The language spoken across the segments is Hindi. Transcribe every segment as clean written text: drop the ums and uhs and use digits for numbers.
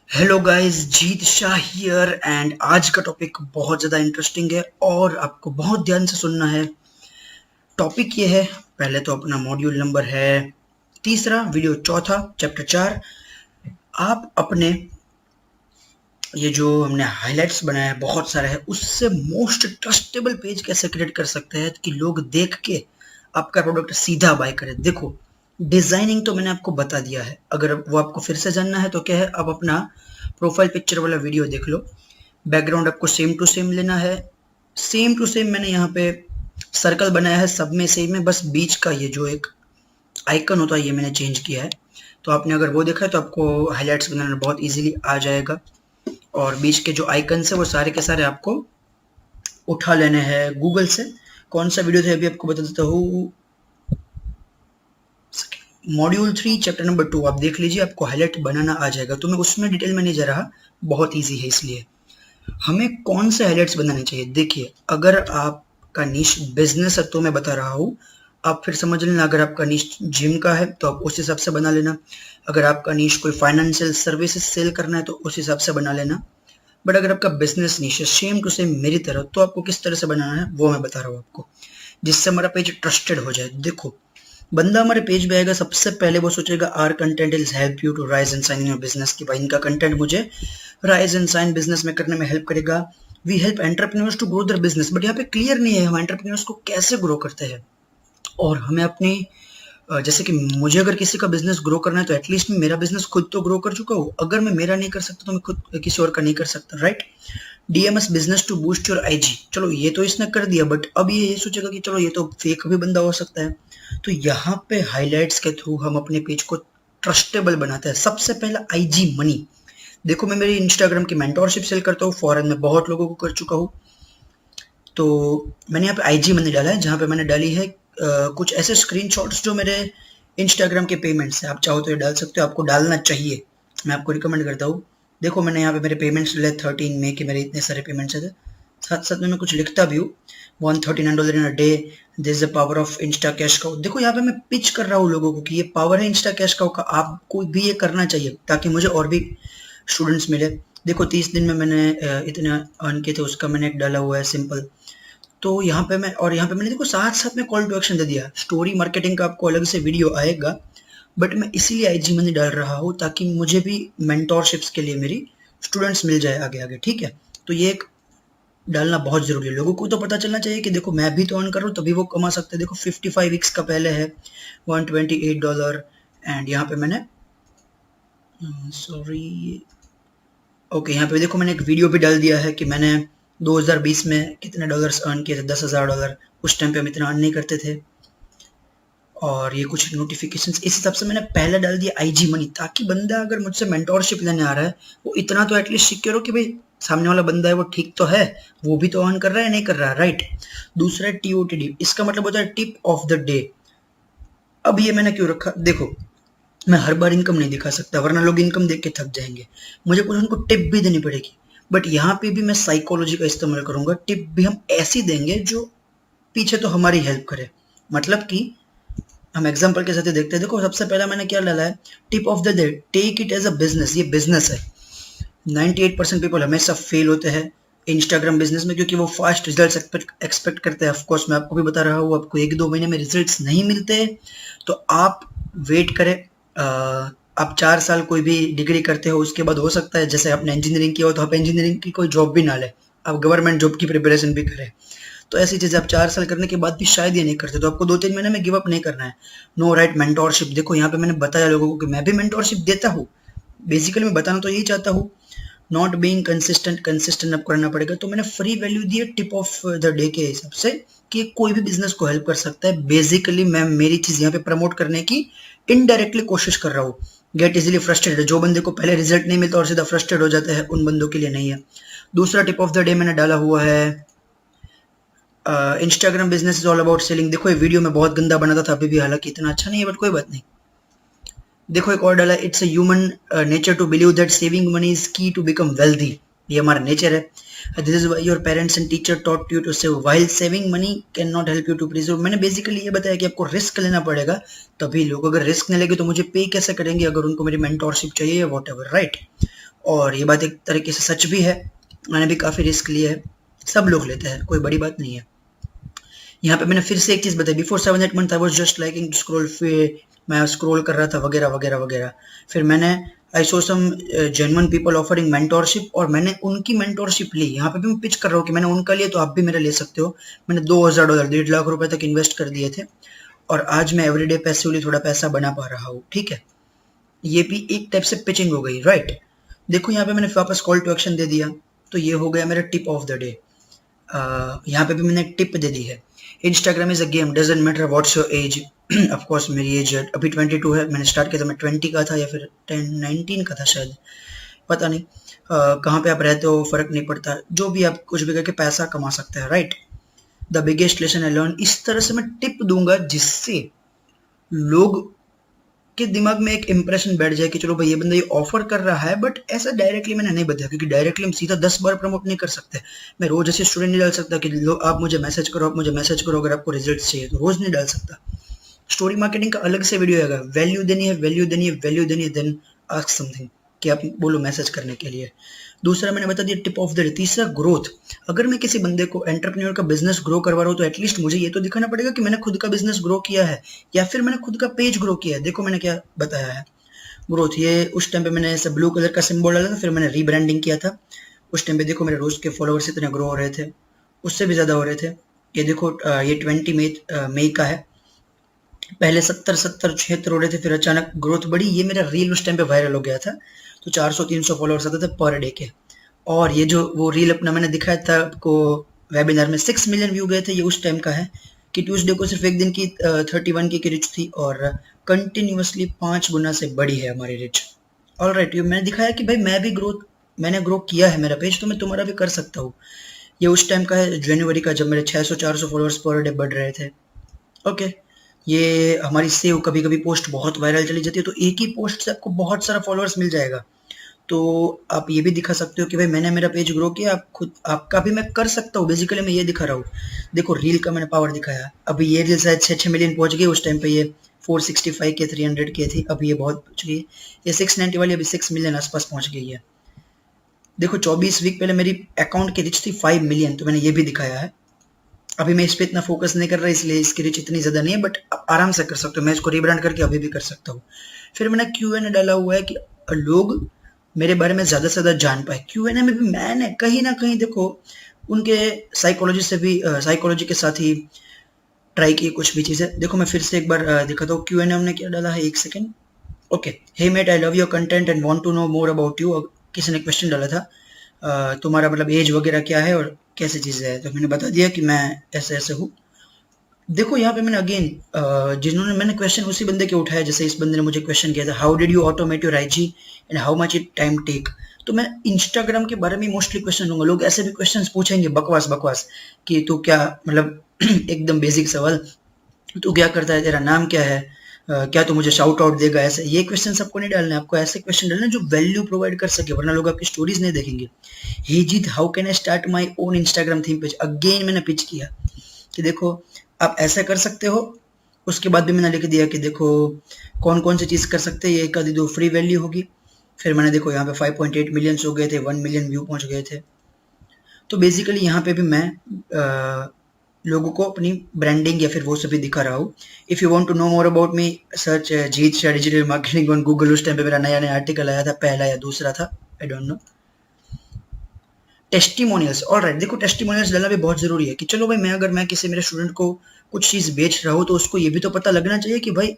Hello guys, Jeet Shah here and आज का टॉपिक बहुत ज़्यादा इंटरेस्टिंग है और आपको बहुत ध्यान से सुनना है। टॉपिक ये है, पहले तो अपना मॉड्यूल नंबर है तीसरा, वीडियो चौथा, चैप्टर 4। आप अपने ये जो हमने हाइलाइट्स बनाया है बहुत सारा है, उससे मोस्ट ट्रस्टेबल पेज कैसे क्रिएट कर सकते हैं कि लोग देख के आपका प्रोडक्ट सीधा बाय करें। देखो, डिजाइनिंग तो मैंने आपको बता दिया है, अगर वो आपको फिर से जानना है तो क्या है, आप अपना प्रोफाइल पिक्चर वाला वीडियो देख लो। बैकग्राउंड आपको सेम टू सेम लेना है, सेम टू सेम मैंने यहाँ पे सर्कल बनाया है, सब में सेम है, बस बीच का ये जो एक आइकन होता है ये मैंने चेंज किया है। तो आपने अगर वो देखा है तो आपको हाईलाइट्स बनाना बहुत इजीली आ जाएगा। और बीच के जो आइकन है वो सारे के सारे आपको उठा लेने हैं गूगल से। कौन सा वीडियो था अभी आपको बता देता हूँ, मॉड्यूल 3 चैप्टर नंबर 2 आप देख लीजिए, आपको हाईलाइट बनाना आ जाएगा। तो मैं उसमें डिटेल में नहीं जा रहा, बहुत ईजी है। इसलिए हमें कौन से हाईलाइट्स बनाने चाहिए, देखिए अगर आपका निश बिजनेस है तो मैं बता रहा हूँ, आप फिर समझ लेना। अगर आपका निश जिम का है तो आप उस हिसाब से बना लेना। अगर आपका निश कोई फाइनेंशियल सर्विसेज सेल करना है तो उस हिसाब से बना लेना। बट अगर आपका बिजनेस निश है सेम टू सेम मेरी तरह, तो आपको किस तरह से बनाना है वो मैं बता रहा हूँ आपको, जिससे हमारा पेज ट्रस्टेड हो जाए। देखो, बंदा हमारे पेज पे आएगा, सबसे पहले वो सोचेगा are content is help you to rise and shine in your business, कि भाई इनका कंटेंट मुझे राइज एंड साइन बिजनेस में करने में हेल्प करेगा। We help entrepreneurs to grow their business, but यहाँ पे क्लियर नहीं है हम एंटरप्रेन्योर्स को कैसे ग्रो करते हैं। और हमें अपनी जैसे कि मुझे अगर किसी का बिजनेस ग्रो करना है तो एटलीस्ट मैं मेरा बिजनेस खुद तो ग्रो कर चुका हूँ। अगर मैं मेरा नहीं कर सकता तो मैं खुद किसी और का नहीं कर सकता, right. DMs business to boost your IG, चलो ये तो इसने कर दिया, बट अब ये सोचेगा कि चलो ये तो फेक भी बंदा हो सकता है। तो यहाँ पे हाइलाइट्स के थ्रू हम अपने पेज को ट्रस्टेबल बनाते हैं। सबसे पहला आईजी मनी। देखो, मैं मेरी इंस्टाग्राम की मेंटोरशिप सेल करता हूँ, फॉरेन में बहुत लोगों को कर चुका हूँ। तो मैंने यहाँ पे आईजी मनी डाला है, जहाँ पे मैंने डाली है कुछ ऐसे स्क्रीनशॉट्स जो मेरे इंस्टाग्राम के पेमेंट्स है। आप चाहो तो ये डाल सकते हो, आपको डालना चाहिए, मैं आपको रिकमेंड करता हूँ। देखो, मैंने यहाँ पे मेरे पेमेंट्स डाले 13 मई के, मेरे इतने सारे पेमेंट्स है। साथ साथ में मैं कुछ लिखता भी हूँ, $139 in a day, this the power of insta cash cow. देखो, यहाँ पे मैं पिच कर रहा हूँ लोगों को कि ये पावर है इंस्टा कैश काउ का, आपको भी ये करना चाहिए ताकि मुझे और भी स्टूडेंट्स मिले। देखो, 30 दिन में मैंने इतने अर्न किए थे, उसका मैंने एक डाला हुआ है सिंपल। तो यहाँ पे मैंने देखो साथ साथ में कॉल टू एक्शन दे दिया। स्टोरी मार्केटिंग का आपको अलग से वीडियो आएगा, बट मैं इसीलिए आईजी मनी डाल रहा हूँ ताकि मुझे भी मेंटोरशिप्स के लिए मेरी स्टूडेंट्स मिल जाए आगे आगे, ठीक है। तो ये एक डालना बहुत जरूरी है, लोगों को तो पता चलना चाहिए कि देखो मैं भी तो अर्न कर रहा हूँ तभी वो कमा सकते हैं। देखो 55 वीक्स का पहले है $128, एंड यहाँ पे मैंने सॉरी ओके, यहाँ पे देखो मैंने एक वीडियो भी डाल दिया है कि मैंने 2020 में कितने डॉलर्स अर्न किए थे, $10,000। उस टाइम पे हम इतना अर्न नहीं करते थे। और ये कुछ नोटिफिकेशंस इस हिसाब से मैंने पहले डाल दिया आईजी मनी, ताकि बंदा अगर मुझसे मेंटोरशिप लेने आ रहा है वो इतना तो एटलीस्ट सिक्योर हो कि भाई सामने वाला बंदा है वो ठीक तो है, वो भी तो अर्न कर रहा है, नहीं कर रहा है, राइट। दूसरा है टीओटीडी, इसका मतलब होता है टिप ऑफ द डे। अब ये मैंने क्यों रखा, देखो मैं हर बार इनकम नहीं दिखा सकता, वरना लोग इनकम देख के थक जाएंगे, मुझे कुछ उनको टिप भी देनी पड़ेगी। बट यहाँ पे भी मैं साइकोलॉजी का इस्तेमाल करूंगा, टिप भी हम ऐसी देंगे जो पीछे तो हमारी हेल्प करे। मतलब कि हम एग्जांपल के साथ ही देखते हैं। देखो, सबसे पहला मैंने क्या डाला है, tip of the day, take it as a business. ये बिजनेस है। 98% पीपल हमेशा फेल होते हैं इंस्टाग्राम बिजनेस में, क्योंकि वो फास्ट रिजल्ट्स एक्सपेक्ट करते हैं। ऑफकोर्स मैं आपको भी बता रहा हूँ, आपको 1-2 महीने में रिजल्ट्स नहीं मिलते तो आप वेट करें। आप 4 साल कोई भी डिग्री करते हो, उसके बाद हो सकता है जैसे आपने इंजीनियरिंग किया हो तो आप इंजीनियरिंग की कोई जॉब भी ना ले, आप गवर्नमेंट जॉब की प्रिपरेशन भी करें। तो ऐसी चीजें आप 4 साल करने के बाद भी शायद ये नहीं करते, तो आपको 2-3 महीने में गिव अप नहीं करना है। No, right. मेंटोरशिप, देखो यहाँ पे मैंने बताया लोगों को कि मैं भी मेंटोरशिप देता हूँ। बेसिकली मैं बताना तो यही चाहता हूँ, नॉट बीइंग कंसिस्टेंट अब करना पड़ेगा। तो मैंने फ्री वैल्यू दी है टिप ऑफ द डे के हिसाब से कि कोई भी बिजनेस को हेल्प कर सकता है। बेसिकली मैं मेरी चीज यहाँ पे प्रमोट करने की इनडायरेक्टली कोशिश कर रहा हूँ। गेट इजिली फ्रस्ट्रेटेड, जो बंदे को पहले रिजल्ट नहीं मिलता और सीधा फ्रस्ट्रेट हो जाते हैं, उन बंदों के लिए नहीं है। दूसरा टिप ऑफ द डे मैंने डाला हुआ है, Instagram business is all about selling. देखो, ये वीडियो में बहुत गंदा बना था अभी भी, हालांकि इतना अच्छा नहीं है, बट कोई बात नहीं। देखो एक और डाला, it's a human nature to believe that saving money is key to become wealthy. ये हमारा नेचर है। This is why your parents and teacher taught you to save while saving money can not help you to preserve. मैंने बेसिकली ये बताया कि आपको रिस्क लेना पड़ेगा, तभी लोग अगर रिस्क नहीं लेंगे तो मुझे पे कैसे करेंगे, अगर उनको मेरी मेंटोरशिप चाहिए या वॉट एवर, राइट। और ये बात एक तरीके से सच भी है, मैंने भी काफ़ी रिस्क लिया है, सब लोग लेते हैं, कोई बड़ी बात नहीं है। यहाँ पे मैंने फिर से एक चीज़ बताई, before 7-8 month I was just liking to scroll, फिर मैं स्क्रॉल कर रहा था वगैरह वगैरह वगैरह। फिर मैंने आई सो सम जेन्युइन पीपल ऑफरिंग मेंटोरशिप, और मैंने उनकी मेंटोरशिप ली। यहाँ पे भी मैं पिच कर रहा हूँ कि मैंने उनका लिया तो आप भी मेरा ले सकते हो। मैंने $2000 1.5 लाख रुपए तक इन्वेस्ट कर दिए थे, और आज मैं एवरीडे पैसिवली थोड़ा पैसा बना पा रहा हूँ। ठीक है, ये भी एक टाइप से पिचिंग हो गई, राइट। देखो यहाँ पे मैंने वापस कॉल टू एक्शन दे दिया, तो ये हो गया मेरा टिप ऑफ द डे। यहाँ पे भी मैंने एक टिप दे दी है, Instagram is a game, doesn't matter what's your age. Of course मेरी एज अभी 22 है, मैंने स्टार्ट किया था मैं 20 का था या फिर 19 का था शायद, पता नहीं। कहाँ पे आप रहते हो फर्क नहीं पड़ता, जो भी आप कुछ भी करके पैसा कमा सकते हैं, right. The biggest lesson I learn, इस तरह से मैं टिप दूंगा जिससे लोग के दिमाग में एक इंप्रेशन बैठ जाए कि चलो भाई ये बंदा ये ऑफर कर रहा है, बट ऐसा डायरेक्टली मैंने नहीं बताया, क्योंकि डायरेक्टली हम सीधा 10 बार प्रमोट नहीं कर सकते। मैं रोज ऐसे स्टूडेंट नहीं डाल सकता कि आप मुझे मैसेज करो, आप मुझे मैसेज करो अगर आपको रिजल्ट चाहिए, तो रोज नहीं डाल सकता। स्टोरी मार्केटिंग का अलग से वीडियो आएगा, वैल्यू देनी है, वैल्यू देनी है, वैल्यू देनी है, देन आस्क समथिंग, कि आप बोलो मैसेज करने के लिए। दूसरा मैंने बता दिया टिप ऑफ द डे। तीसरा ग्रोथ, अगर मैं किसी बंदे को एंटरप्रेन्योर का बिजनेस ग्रो करवा रहा हूँ तो एटलीस्ट मुझे ये तो दिखाना पड़ेगा कि मैंने खुद का बिजनेस ग्रो किया है, या फिर मैंने खुद का पेज ग्रो किया है। देखो मैंने क्या बताया है, ग्रोथ। ये उस टाइम पे मैंने ऐसा ब्लू कलर का सिंबल डाला था, फिर मैंने रीब्रांडिंग किया था। उस टाइम पे देखो मेरे रोज के फॉलोअर्स इतने ग्रो हो रहे थे, उससे भी ज्यादा हो रहे थे। ये देखो ये 20 मई का है, पहले 70-76 हो रहे थे, फिर अचानक ग्रोथ बढ़ी। ये मेरा रील उस टाइम पे वायरल हो गया था, तो 400-300 फॉलोअर्स आते थे पर डे के। और ये जो वो रील अपना मैंने दिखाया था आपको वेबिनार में, 6 मिलियन व्यू गए थे, ये उस टाइम का है कि ट्यूसडे को सिर्फ एक दिन की 31 की रिच थी, और कंटिन्यूअसली 5 गुना से बढ़ी है हमारी रिच। ऑल राइट, ये मैंने दिखाया कि भाई मैंने ग्रो किया है मेरा पेज, तो मैं तुम्हारा भी कर सकता हूँ। ये उस टाइम का है जनवरी का, जब मेरे 600-400 फॉलोअर्स पर डे बढ़ रहे थे। ओके, ये हमारी सेव, कभी कभी पोस्ट बहुत वायरल चली जाती है, तो एक ही पोस्ट से आपको बहुत सारा फॉलोअर्स मिल जाएगा। तो आप ये भी दिखा सकते हो कि भाई मैंने मेरा पेज ग्रो किया, आप खुद आपका भी मैं कर सकता हूँ। बेसिकली मैं ये दिखा रहा हूँ, देखो रील का मैंने पावर दिखाया। अभी ये रील शायद 6 मिलियन पहुंच गई, उस टाइम पे ये 465 के 300 के थी, अभी ये बहुत पहुंच गई। ये 690 वाली अभी 6 मिलियन आसपास पहुंच गई है। देखो 24 वीक पहले मेरी अकाउंट की रिच थी 5 मिलियन, तो मैंने ये भी दिखाया है। अभी मैं इस पर इतना फोकस नहीं कर रहा, इसलिए इसकी रिच इतनी ज्यादा नहीं है, बट आराम से कर सकते हो। मैं इसको रीब्रांड करके अभी भी कर सकता हूँ। फिर मैंने Q&A डाला हुआ है कि लोग मेरे बारे में ज्यादा से ज्यादा जान पाए। Q&A में भी मैंने कहीं ना कहीं देखो उनके साइकोलॉजी के साथ ही ट्राई की कुछ भी चीजें। देखो मैं फिर से एक बार दिखाता हूँ Q&A हमने क्या डाला है, एक second. Okay, hey mate, I love your content and want to know more about you. किसी ने क्वेश्चन डाला था, तुम्हारा मतलब एज वगैरह क्या है और कैसी चीजें है, तो मैंने बता दिया कि मैं ऐसे ऐसे हूँ। देखो यहाँ पे मैंने अगेन जिन्होंने मैंने क्वेश्चन उसी बंदे के उठाया, जैसे इस बंदे ने मुझे क्वेश्चन किया था, how did you automate your IG and how much it time take. तो मैं इंस्टाग्राम के बारे में मोस्टली क्वेश्चन दूंगा। लोग ऐसे भी क्वेश्चन पूछेंगे बकवास बकवास कि तू क्या मतलब एकदम बेसिक सवाल, तू क्या करता है, तेरा नाम क्या है, क्या तू मुझे शाउट आउट देगा, ऐसे ये क्वेश्चन सबको नहीं डालने। आपको ऐसे क्वेश्चन डालने जो वैल्यू प्रोवाइड कर सके, वरना लोग आपकी स्टोरीज नहीं देखेंगे। Hey Jeet, how can I start my own Instagram theme page. Again मैंने पिच किया कि देखो आप ऐसा कर सकते हो। उसके बाद भी मैंने लिख दिया कि देखो कौन कौन सी चीज़ कर सकते हैं, ये एक आधी दो फ्री वैल्यू होगी। फिर मैंने देखो यहाँ पे 5.8 मिलियन हो गए थे, 1 मिलियन व्यू पहुंच गए थे। तो बेसिकली यहाँ पे भी मैं लोगों को अपनी ब्रांडिंग या फिर वो सभी दिखा रहा हूँ। If you want to know more about me, search Jeet Shah digital marketing on Google. उस टाइम पे मेरा नया नया आर्टिकल आया था, पहला या दूसरा था, I don't know. Testimonials, alright, देखो टेस्टिमोनियल्स डालना भी बहुत जरूरी है कि चलो भाई मैं किसी मेरे स्टूडेंट को कुछ चीज बेच रहा हूँ, तो उसको ये भी तो पता लगना चाहिए कि भाई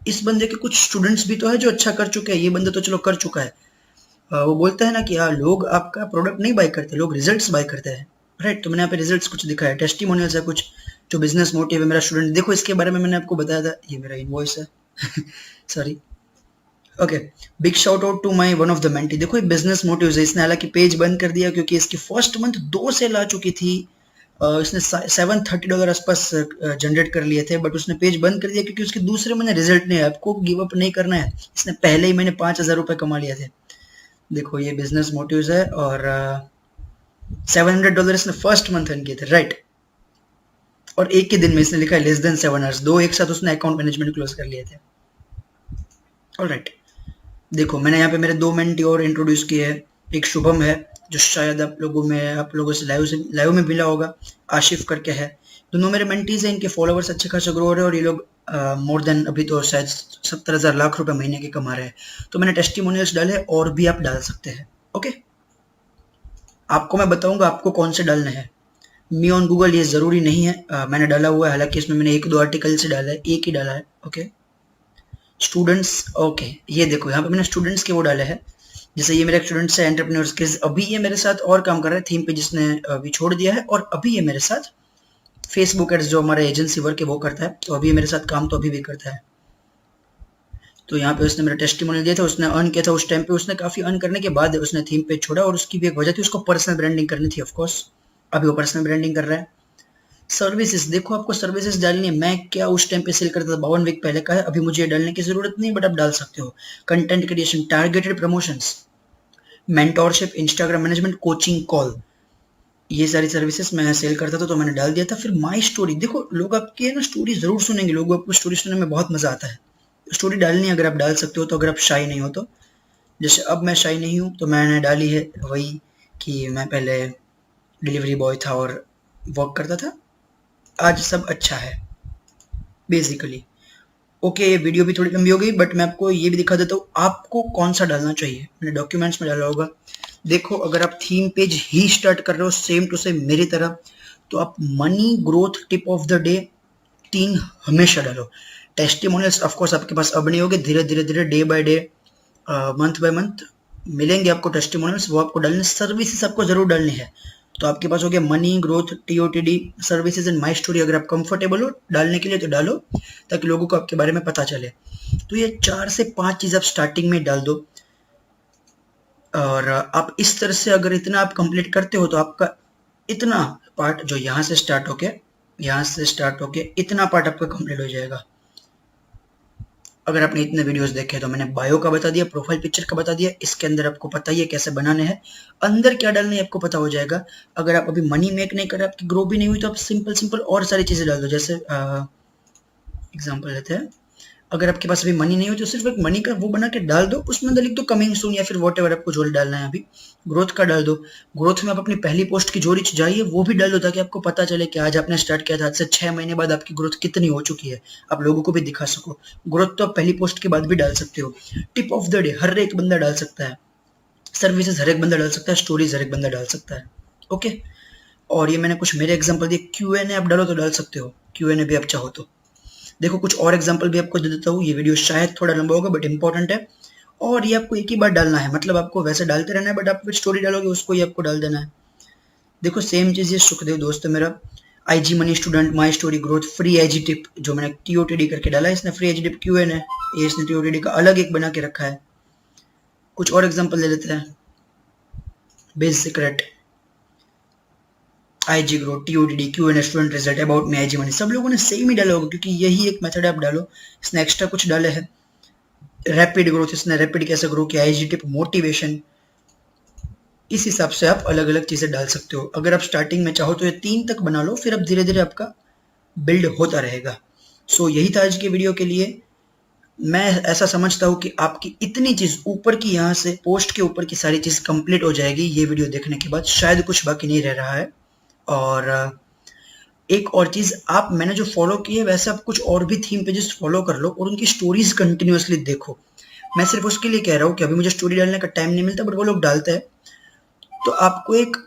इस बंदे के कुछ स्टूडेंट्स भी तो है जो अच्छा कर चुके हैं, ये बंदा तो चलो कर चुका है। वो बोलता है ना कि हाँ, लोग आपका प्रोडक्ट नहीं बाय करते, लोग रिजल्ट्स बाय करते हैं, राइट। तो मैंने यहाँ पे रिजल्ट्स कुछ दिखाया, टेस्टिमोनियल्स है कुछ जो बिजनेस मोटिव है। मेरा स्टूडेंट देखो इसके बारे में मैंने आपको बताया था, ये मेरा इनवॉइस है sorry. Okay, big shout out to my one of the mentee. देखो ये बिजनेस मोटिव्स है। इसने हालांकि पेज बंद कर दिया क्योंकि इसकी फर्स्ट मंथ 2 सेल आ चुकी थी। इसने $730 आसपास जनरेट कर लिए थे, बट उसने पेज बंद कर दिया क्योंकि उसके दूसरे महीने रिजल्ट नहीं है। आपको गिव अप नहीं करना है। इसने पहले ही महीने $5000 कमा लिए थे। देखो ये बिजनेस मोटिव्स है, और $700 इसने फर्स्ट मंथ अर्न किए थे, राइट। और एक के दिन में इसने लिखा है लेस देन 7 आवर्स, 2 एक साथ उसने अकाउंट मैनेजमेंट क्लोज कर लिए थे। ऑलराइट, देखो मैंने यहाँ पे मेरे 2 मेंटी और इंट्रोड्यूस किए हैं। एक शुभम है जो शायद आप लोगों से लाइव में मिला होगा, आशिफ करके है। दोनों मेरे मेंटीज हैं, इनके फॉलोवर्स अच्छे खासे ग्रो हो रहे हैं और ये लोग मोर देन अभी तो शायद 70,000 लाख रुपए महीने के कमा रहे हैं। तो मैंने टेस्टिमोनियल्स डाले और भी आप डाल सकते हैं। ओके, आपको मैं बताऊंगा आपको कौन से डालने हैं। मी ऑन गूगल ये जरूरी नहीं है, मैंने डाला हुआ है, हालांकि इसमें मैंने 1-2 आर्टिकल से डाला है, एक ही डाला है। ओके, स्टूडेंट्स, ओके ये देखो यहाँ पे मैंने स्टूडेंट्स के वो डाले हैं। जैसे ये मेरे स्टूडेंट्स है एंटरप्रेन्योर्स के, अभी ये मेरे साथ और काम कर रहा है थीम पे, जिसने अभी छोड़ दिया है, और अभी ये मेरे साथ फेसबुक एड्स जो हमारा एजेंसी वर्क है वो करता है, तो अभी ये मेरे साथ काम तो अभी भी करता है। तो यहाँ पे उसने मेरा टेस्टिमोनियल दिया था, उसने अर्न किया था उस टाइम पे, उसने काफी अर्न करने के बाद उसने थीम पे छोड़ा, और उसकी भी एक वजह थी, उसको पर्सनल ब्रांडिंग करनी थी ऑफकोर्स, अभी वो पर्सनल ब्रांडिंग कर रहा है। सर्विसेज, देखो आपको सर्विसेज डालनी है। मैं क्या उस टाइम पे सेल करता था, 52 वीक पहले का है, अभी मुझे डालने की जरूरत नहीं, बट आप डाल सकते हो। Content creation, targeted promotions, mentorship, Instagram management, coaching call, ये सारी सर्विसेज मैं सेल करता था तो मैंने डाल दिया था। फिर माई स्टोरी, देखो लोग आपकी है ना स्टोरी जरूर सुनेंगे, लोगों को स्टोरी सुनने में बहुत मजा आता है। स्टोरी डालनी अगर आप डाल सकते हो तो, अगर आप शाई नहीं हो तो। जैसे अब मैं शाई नहीं हूँ तो मैंने डाली है वही कि मैं पहले डिलीवरी बॉय था और वर्क करता था, आज सब अच्छा है बेसिकली। ओके, ये वीडियो भी थोड़ी लंबी हो गई, बट मैं आपको ये भी दिखा देता हूँ आपको कौन सा डालना चाहिए। मैंने डॉक्यूमेंट्स में डाला होगा। देखो अगर आप थीम पेज ही स्टार्ट कर रहे हो सेम टू सेम मेरी तरह, तो आप money growth tip of the day 3 हमेशा डालो। टेस्टिमोनियल्स ऑफ कोर्स आपके पास अब नहीं होगे, धीरे धीरे day by day, month by month मिलेंगे आपको टेस्टिमोनियल्स, वो आपको डालने। सर्विसेज आपको जरूर डालनी है, तो आपके पास हो गया money growth, TOTD, services and my story. अगर आप कंफर्टेबल हो डालने के लिए तो डालो, ताकि लोगों को आपके बारे में पता चले। तो ये 4 से 5 चीज आप स्टार्टिंग में डाल दो, और आप इस तरह से अगर इतना आप कंप्लीट करते हो तो आपका इतना पार्ट जो यहाँ से स्टार्ट होके इतना पार्ट आपका कंप्लीट हो जाएगा। अगर आपने इतने वीडियोस देखे तो मैंने बायो का बता दिया, प्रोफाइल पिक्चर का बता दिया, इसके अंदर आपको पता ही है कैसे बनाने हैं, अंदर क्या डालना है आपको पता हो जाएगा। अगर आप अभी मनी मेक नहीं कर रहे, आपकी ग्रो भी नहीं हुई, तो आप सिंपल और सारी चीजें डाल दो। जैसे एग्जांपल लेते हैं, अगर आपके पास अभी मनी नहीं हो तो सिर्फ एक मनी का वो बना के डाल दो, उसमें अंदर लिख दो कमिंग सून, या फिर वॉट एवर आपको जो डालना है। अभी ग्रोथ का डाल दो, ग्रोथ में आप अपनी पहली पोस्ट की जो रीच जाइए वो भी डाल दो, ताकि आपको पता चले कि आज आपने स्टार्ट किया था, आज से 6 महीने बाद आपकी ग्रोथ कितनी हो चुकी है, आप लोगों को भी दिखा सको। ग्रोथ तो आप पहली पोस्ट के बाद भी डाल सकते हो। टिप ऑफ द डे हर एक बंदा डाल सकता है, सर्विसेज हर एक बंदा डाल सकता है, स्टोरीज हर एक बंदा डाल सकता है। ओके, और ये मैंने कुछ मेरे एग्जाम्पल दिए। क्यूएनए आप डालो तो डाल सकते हो, क्यूएनए भी आप चाहो तो। देखो कुछ और एग्जांपल भी आपको दे देता हूँ, ये वीडियो शायद थोड़ा लंबा होगा बट इंपॉर्टेंट है, और ये आपको एक ही बार डालना है, मतलब आपको वैसे डालते रहना है, बट आप फिर स्टोरी डालोगे उसको ही आपको डाल देना है। देखो सेम चीज ये सुखदेव दोस्त है मेरा, IG money student, my story growth, free IG tip जो मैंने टीओटीडी करके डाला है, इसने फ्री आईजी टिप क्यूएनए, ये इसने टीओटीडी का अलग एक बना के रखा है। कुछ और एग्जाम्पल ले लेते हैं, base secret, IG grow, TOTD, QnA, student result, about me, IG money, सब लोगों ने सेम ही डाला होगा क्योंकि यही एक मेथड है, आप डालो। इसने एक्स्ट्रा कुछ डाले हैं, रैपिड ग्रोथ, इसने रैपिड कैसे ग्रो किया, आईजी टिप, मोटिवेशन, इस हिसाब से आप अलग अलग चीजें डाल सकते हो। अगर आप स्टार्टिंग में चाहो तो ये 3 तक बना लो, फिर अब धीरे धीरे आपका बिल्ड होता रहेगा। सो यही था आज के वीडियो के लिए। मैं ऐसा समझता हूँ कि आपकी इतनी चीज ऊपर की, यहाँ से पोस्ट के ऊपर की सारी चीज कंप्लीट हो जाएगी ये वीडियो देखने के बाद, शायद कुछ बाकी नहीं रह रहा है। और एक और चीज, आप मैंने जो फॉलो की है वैसे आप कुछ और भी थीम पेजेस फॉलो कर लो और उनकी स्टोरीज कंटिन्यूअसली देखो। मैं सिर्फ उसके लिए कह रहा हूँ कि अभी मुझे स्टोरी डालने का टाइम नहीं मिलता, बट वो लोग डालते हैं, तो आपको एक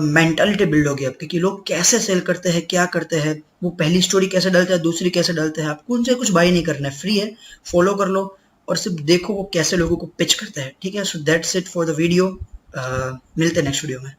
मेंटालिटी बिल्ड होगी आपकी कि लोग कैसे सेल करते हैं, क्या करते हैं, वो पहली स्टोरी कैसे डालते हैं, दूसरी कैसे डालते हैं। आपको उनसे कुछ बाय नहीं करना है, फ्री है, फॉलो कर लो और सिर्फ देखो वो कैसे लोगों को पिच करते हैं। ठीक है, so that's it for the video, मिलते हैं नेक्स्ट वीडियो में।